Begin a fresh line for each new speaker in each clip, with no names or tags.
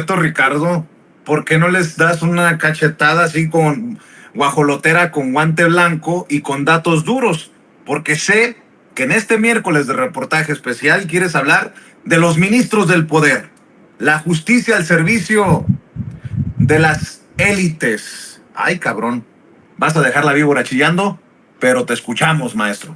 cierto, Ricardo, ¿por qué no les das una cachetada así con guajolotera, con guante blanco y con datos duros? Porque sé que en este miércoles de reportaje especial quieres hablar de los ministros del poder, la justicia al servicio de las élites. Ay, cabrón, vas a dejar la víbora chillando, pero te escuchamos, maestro.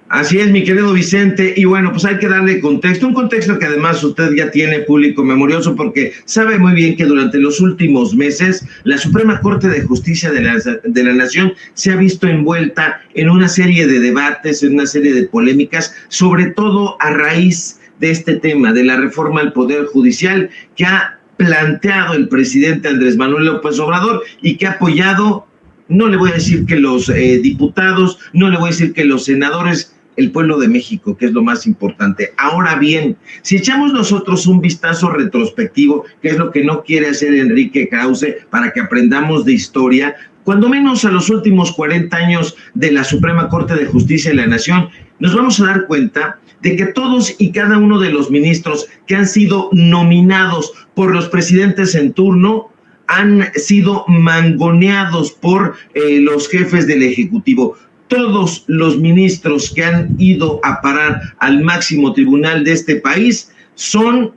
Así es, mi querido Vicente, y bueno, pues hay que darle contexto, un contexto que además usted ya tiene público memorioso porque sabe muy bien que durante los últimos meses la Suprema Corte de Justicia de la Nación se ha visto envuelta en una serie de debates, en una serie de polémicas, sobre todo a raíz de este tema, de la reforma al Poder Judicial que ha planteado el presidente Andrés Manuel López Obrador y que ha apoyado, no le voy a decir que los diputados, no le voy a decir que los senadores, el pueblo de México, que es lo más importante. Ahora bien, si echamos nosotros un vistazo retrospectivo, que es lo que no quiere hacer Enrique Krause, para que aprendamos de historia, cuando menos a los últimos 40 años de la Suprema Corte de Justicia de la Nación, nos vamos a dar cuenta de que todos y cada uno de los ministros que han sido nominados por los presidentes en turno han sido mangoneados por los jefes del Ejecutivo. Todos los ministros que han ido a parar al máximo tribunal de este país son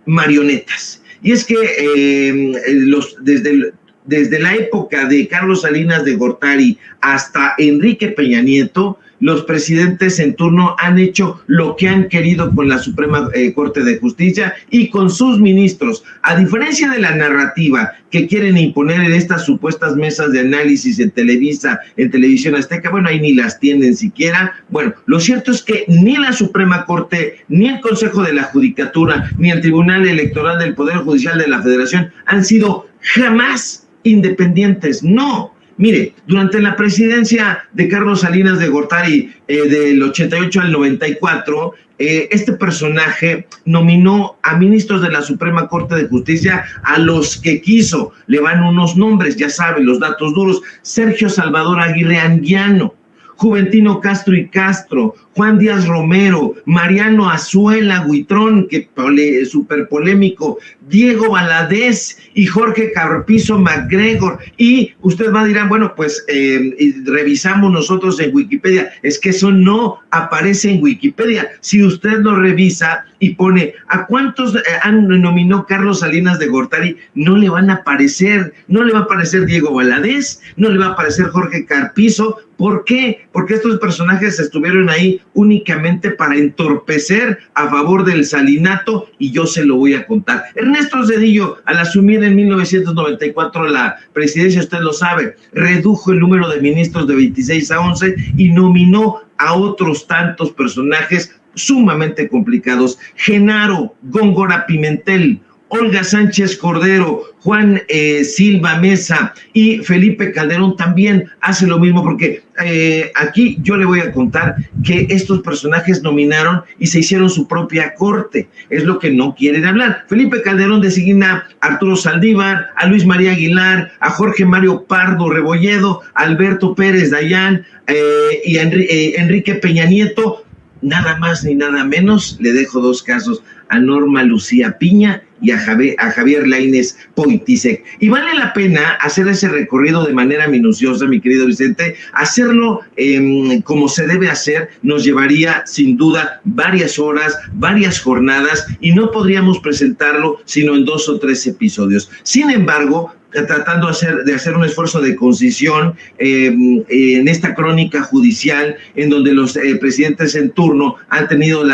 marionetas. Y es que desde la época de Carlos Salinas de Gortari hasta Enrique Peña Nieto, los presidentes en turno han hecho lo que han querido con la Suprema Corte de Justicia y con sus ministros. A diferencia de la narrativa que quieren imponer en estas supuestas mesas de análisis en Televisa, en Televisión Azteca, bueno, ahí ni las tienen siquiera. Bueno, lo cierto es que ni la Suprema Corte, ni el Consejo de la Judicatura, ni el Tribunal Electoral del Poder Judicial de la Federación han sido jamás independientes. No. Mire, durante la presidencia de Carlos Salinas de Gortari del 88 al 94, este personaje nominó a ministros de la Suprema Corte de Justicia a los que quiso. Le van unos nombres, ya saben, los datos duros: Sergio Salvador Aguirre Anguiano, Juventino Castro y Castro, Juan Díaz Romero, Mariano Azuela Huitrón, que súper polémico, Diego Valadez y Jorge Carpizo MacGregor. Y usted va a dirán, bueno, pues revisamos nosotros en Wikipedia. Es que eso no aparece en Wikipedia. Si usted lo revisa y pone a cuántos nominó Carlos Salinas de Gortari, no le van a aparecer, no le va a aparecer Diego Valadez, no le va a aparecer Jorge Carpizo. ¿Por qué? Porque estos personajes estuvieron ahí únicamente para entorpecer a favor del salinato, y yo se lo voy a contar. Ernesto Zedillo, al asumir en 1994 la presidencia, usted lo sabe, redujo el número de ministros de 26 a 11 y nominó a otros tantos personajes sumamente complicados: Genaro Góngora Pimentel, Olga Sánchez Cordero, Juan Silva Mesa y Felipe Calderón también hace lo mismo, porque aquí yo le voy a contar que estos personajes nominaron y se hicieron su propia corte. Es lo que no quieren hablar. Felipe Calderón designa a Arturo Saldívar, a Luis María Aguilar, a Jorge Mario Pardo Rebolledo, a Alberto Pérez Dayán y a Enrique Peña Nieto. Nada más ni nada menos, le dejo dos casos: a Norma Lucía Piña y a Javier Lainez Poitisek. Y vale la pena hacer ese recorrido de manera minuciosa, mi querido Vicente. Hacerlo como se debe hacer nos llevaría sin duda varias horas, varias jornadas, y no podríamos presentarlo sino en 2 o 3 episodios. Sin embargo, tratando de hacer un esfuerzo de concisión en esta crónica judicial, en donde los presidentes en turno han tenido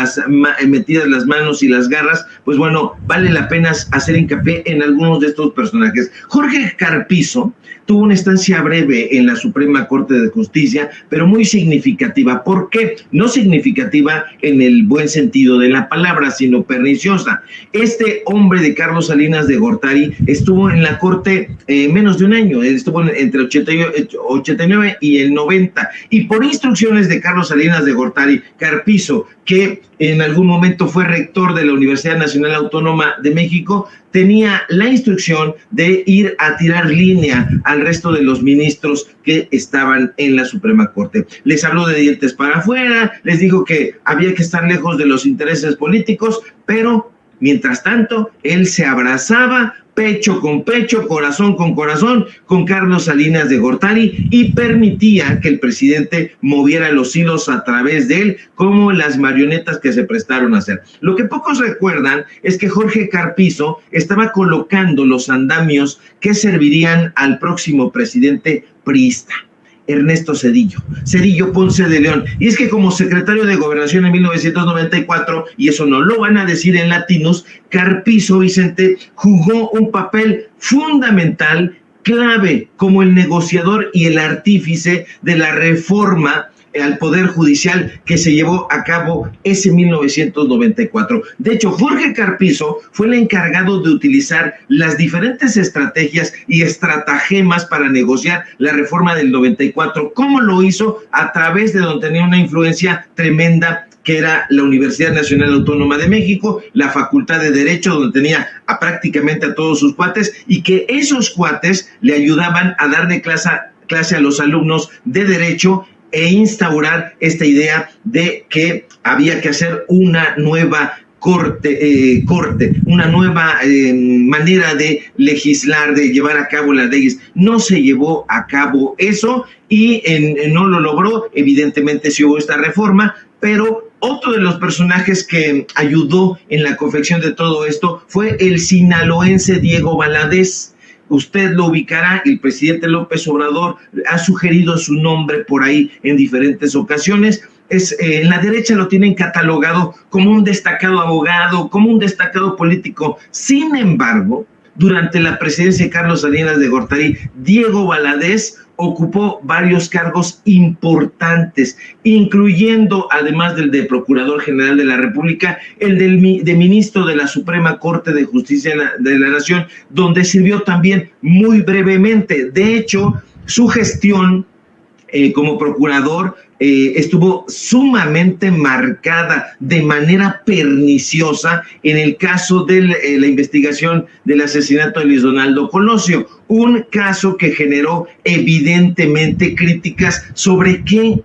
metidas las manos y las garras, pues bueno, vale la pena hacer hincapié en algunos de estos personajes. Jorge Carpizo tuvo una estancia breve en la Suprema Corte de Justicia, pero muy significativa. ¿Por qué? No significativa en el buen sentido de la palabra, sino perniciosa. Este hombre de Carlos Salinas de Gortari estuvo en la Corte menos de un año, estuvo entre 89 y el 90, y por instrucciones de Carlos Salinas de Gortari, Carpizo, que en algún momento fue rector de la Universidad Nacional Autónoma de México, tenía la instrucción de ir a tirar línea al resto de los ministros que estaban en la Suprema Corte. Les habló de dientes para afuera, les dijo que había que estar lejos de los intereses políticos, pero Mientras tanto, él se abrazaba pecho con pecho, corazón con Carlos Salinas de Gortari y permitía que el presidente moviera los hilos a través de él, como las marionetas que se prestaron a hacer. Lo que pocos recuerdan es que Jorge Carpizo estaba colocando los andamios que servirían al próximo presidente priista, Ernesto Zedillo Ponce de León. Y es que como secretario de Gobernación en 1994, y eso no lo van a decir en Latinos, Carpizo, Vicente, jugó un papel fundamental, clave, como el negociador y el artífice de la reforma al Poder Judicial que se llevó a cabo ese 1994. De hecho, Jorge Carpizo fue el encargado de utilizar las diferentes estrategias y estratagemas para negociar la reforma del 94. ¿Cómo lo hizo? A través de donde tenía una influencia tremenda, que era la Universidad Nacional Autónoma de México, la Facultad de Derecho, donde tenía prácticamente a todos sus cuates, y que esos cuates le ayudaban a darle clase a los alumnos de Derecho e instaurar esta idea de que había que hacer una nueva corte, una nueva manera de legislar, de llevar a cabo las leyes. No se llevó a cabo eso y no lo logró. Evidentemente sí hubo esta reforma, pero otro de los personajes que ayudó en la confección de todo esto fue el sinaloense Diego Valadez. Usted lo ubicará, el presidente López Obrador ha sugerido su nombre por ahí en diferentes ocasiones. En la derecha lo tienen catalogado como un destacado abogado, como un destacado político. Sin embargo, durante la presidencia de Carlos Salinas de Gortari, Diego Valadez ocupó varios cargos importantes, incluyendo, además del de Procurador General de la República, el de ministro de la Suprema Corte de Justicia de la Nación, donde sirvió también muy brevemente. De hecho, su gestión como procurador estuvo sumamente marcada de manera perniciosa en el caso de la investigación del asesinato de Luis Donaldo Colosio, un caso que generó evidentemente críticas ¿sobre qué?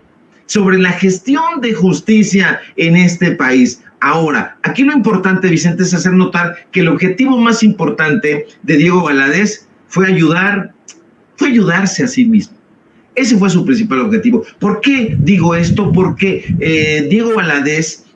Sobre la gestión de justicia en este país. Ahora, aquí lo importante, Vicente, es hacer notar que el objetivo más importante de Diego Valadez fue ayudarse a sí mismo. Ese fue su principal objetivo. ¿Por qué digo esto? Porque Diego Valadez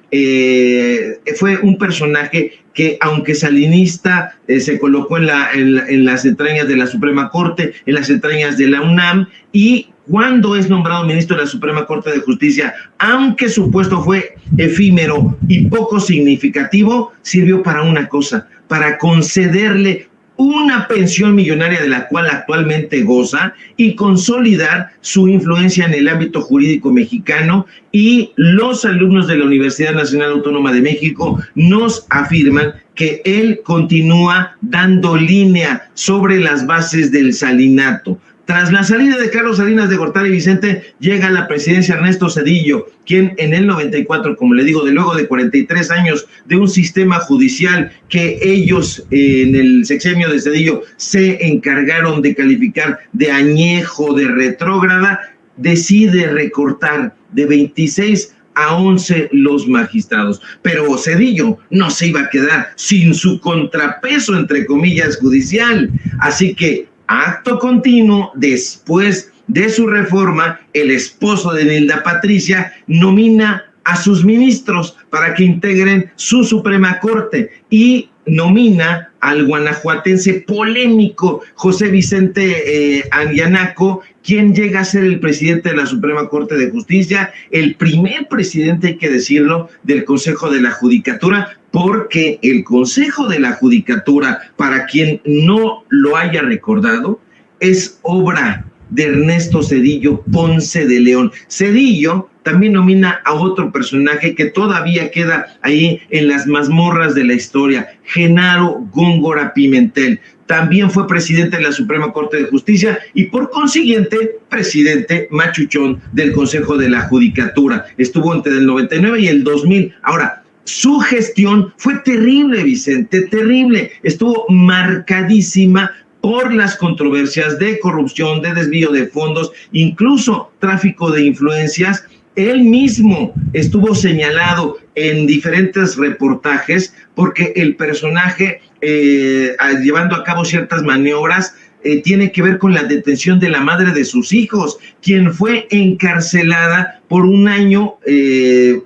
fue un personaje que, aunque salinista, se colocó en las entrañas de la Suprema Corte, en las entrañas de la UNAM, y cuando es nombrado ministro de la Suprema Corte de Justicia, aunque su puesto fue efímero y poco significativo, sirvió para una cosa, para concederle una pensión millonaria de la cual actualmente goza y consolidar su influencia en el ámbito jurídico mexicano. Y los alumnos de la Universidad Nacional Autónoma de México nos afirman que él continúa dando línea sobre las bases del salinato. Tras la salida de Carlos Salinas de Gortari, Vicente, llega a la presidencia Ernesto Zedillo, quien en el 94, como le digo, de luego de 43 años de un sistema judicial que ellos en el sexenio de Zedillo se encargaron de calificar de añejo, de retrógrada, decide recortar de 26 a 11 los magistrados. Pero Zedillo no se iba a quedar sin su contrapeso, entre comillas, judicial. Así que, acto continuo, después de su reforma, el esposo de Nilda Patricia nomina a sus ministros para que integren su Suprema Corte y nomina al guanajuatense polémico José Vicente Anguianaco, quien llega a ser el presidente de la Suprema Corte de Justicia, el primer presidente, hay que decirlo, del Consejo de la Judicatura, porque el Consejo de la Judicatura, para quien no lo haya recordado, es obra de Ernesto Zedillo Ponce de León. Zedillo también nomina a otro personaje que todavía queda ahí en las mazmorras de la historia, Genaro Góngora Pimentel. También fue presidente de la Suprema Corte de Justicia y por consiguiente presidente machuchón del Consejo de la Judicatura. Estuvo entre el 99 y el 2000. Ahora, su gestión fue terrible, Vicente, terrible. Estuvo marcadísima por las controversias de corrupción, de desvío de fondos, incluso tráfico de influencias, Él mismo estuvo señalado en diferentes reportajes porque el personaje, llevando a cabo ciertas maniobras, tiene que ver con la detención de la madre de sus hijos, quien fue encarcelada por un año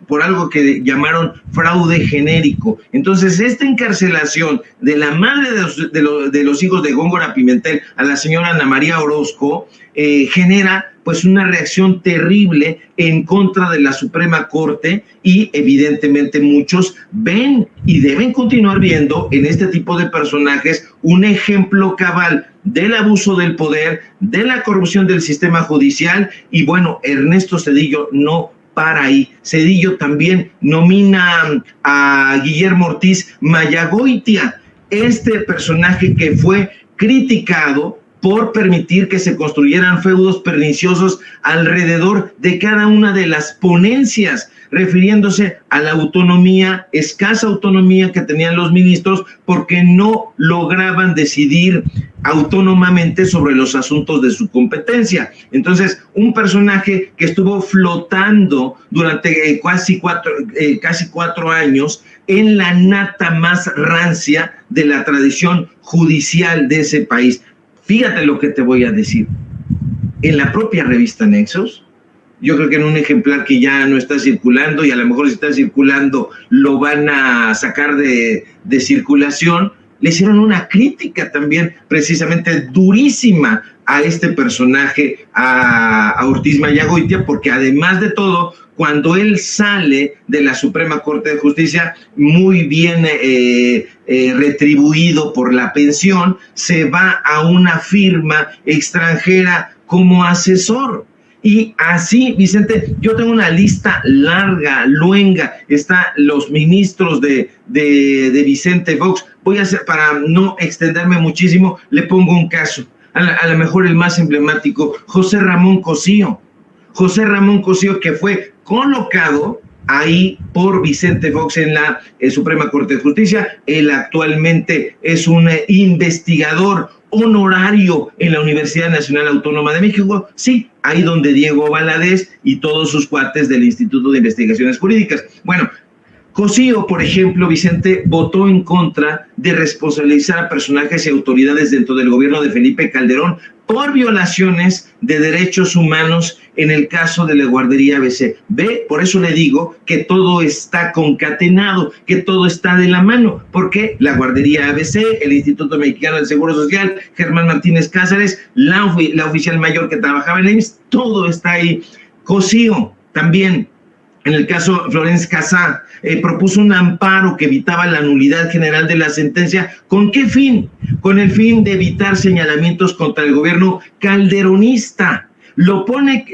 por algo que llamaron fraude genérico. Entonces, esta encarcelación de la madre de los hijos de Góngora Pimentel a la señora Ana María Orozco genera pues una reacción terrible en contra de la Suprema Corte y evidentemente muchos ven y deben continuar viendo en este tipo de personajes un ejemplo cabal del abuso del poder, de la corrupción del sistema judicial y bueno, Ernesto Zedillo no para ahí. Zedillo también nomina a Guillermo Ortiz Mayagoitia, este personaje que fue criticado por permitir que se construyeran feudos perniciosos alrededor de cada una de las ponencias, refiriéndose a la autonomía, escasa autonomía que tenían los ministros porque no lograban decidir autónomamente sobre los asuntos de su competencia. Entonces, un personaje que estuvo flotando durante casi cuatro años en la nata más rancia de la tradición judicial de ese país. Fíjate lo que te voy a decir. En la propia revista Nexos, yo creo que en un ejemplar que ya no está circulando, y a lo mejor si está circulando lo van a sacar de circulación, le hicieron una crítica también precisamente durísima a este personaje, a Ortiz Mayagoitia, porque además de todo, cuando él sale de la Suprema Corte de Justicia, muy bien retribuido por la pensión, se va a una firma extranjera como asesor. Y así, Vicente, yo tengo una lista larga, luenga, están los ministros de Vicente Fox. Voy a hacer, para no extenderme muchísimo, le pongo un caso, a lo mejor el más emblemático, José Ramón Cosío. José Ramón Cosío, que fue colocado ahí por Vicente Fox en la Suprema Corte de Justicia. Él actualmente es un investigador honorario en la Universidad Nacional Autónoma de México, sí, ahí donde Diego Valadez y todos sus cuates del Instituto de Investigaciones Jurídicas. Bueno, Cosío, por ejemplo, Vicente, votó en contra de responsabilizar a personajes y autoridades dentro del gobierno de Felipe Calderón por violaciones de derechos humanos en el caso de la guardería ABC. Ve, por eso le digo que todo está concatenado, que todo está de la mano, porque la guardería ABC, el Instituto Mexicano del Seguro Social, Germán Martínez Cázares, la oficial mayor que trabajaba en el IMSS, todo está ahí. Cosío también, en el caso Florence Casá, propuso un amparo que evitaba la nulidad general de la sentencia. ¿Con qué fin? Con el fin de evitar señalamientos contra el gobierno calderonista. Lo pone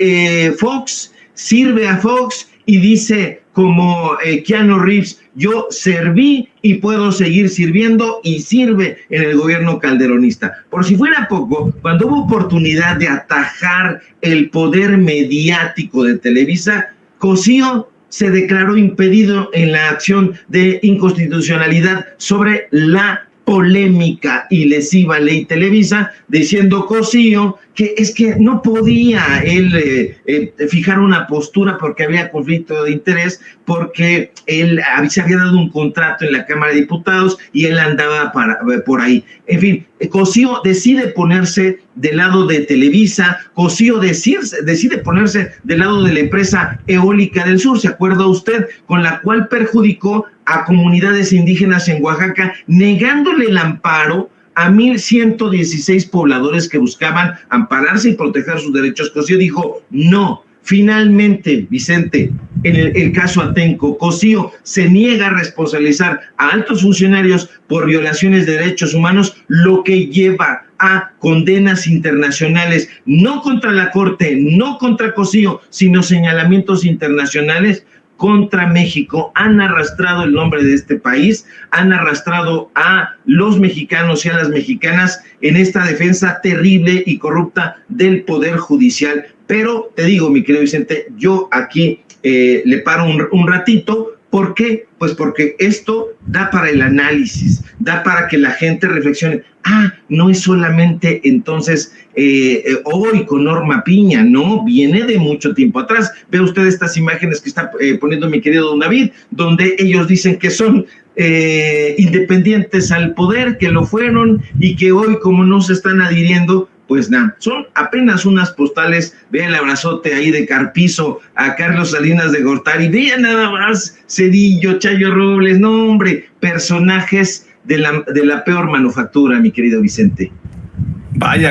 Fox, sirve a Fox y dice como Keanu Reeves, yo serví y puedo seguir sirviendo, y sirve en el gobierno calderonista. Por si fuera poco, cuando hubo oportunidad de atajar el poder mediático de Televisa, Cosío se declaró impedido en la acción de inconstitucionalidad sobre la polémica y lesiva ley Televisa, diciendo Cosío que es que no podía él fijar una postura porque había conflicto de interés, porque él se había dado un contrato en la Cámara de Diputados y él andaba por ahí. En fin, Cosío decide ponerse del lado de Televisa, Cosío decide ponerse del lado de la empresa Eólica del Sur, ¿se acuerda usted? Con la cual perjudicó a comunidades indígenas en Oaxaca, negándole el amparo a 1,116 pobladores que buscaban ampararse y proteger sus derechos. Cosío dijo no. Finalmente, Vicente, en el caso Atenco, Cosío se niega a responsabilizar a altos funcionarios por violaciones de derechos humanos, lo que lleva a condenas internacionales, no contra la Corte, no contra Cosío, sino señalamientos internacionales contra México. Han arrastrado el nombre de este país, han arrastrado a los mexicanos y a las mexicanas en esta defensa terrible y corrupta del Poder Judicial. Pero te digo, mi querido Vicente, yo aquí le paro un ratito, ¿Por qué? Pues porque esto da para el análisis, da para que la gente reflexione. No es solamente entonces hoy con Norma Piña, no, viene de mucho tiempo atrás. Ve usted estas imágenes que está poniendo mi querido don David, donde ellos dicen que son independientes al poder, que lo fueron y que hoy como no se están adhiriendo, pues nada, son apenas unas postales. Vean el abrazote ahí de Carpizo a Carlos Salinas de Gortari, vean nada más, Cedillo, Chayo Robles, no hombre, personajes de la peor manufactura, mi querido Vicente.
Vaya.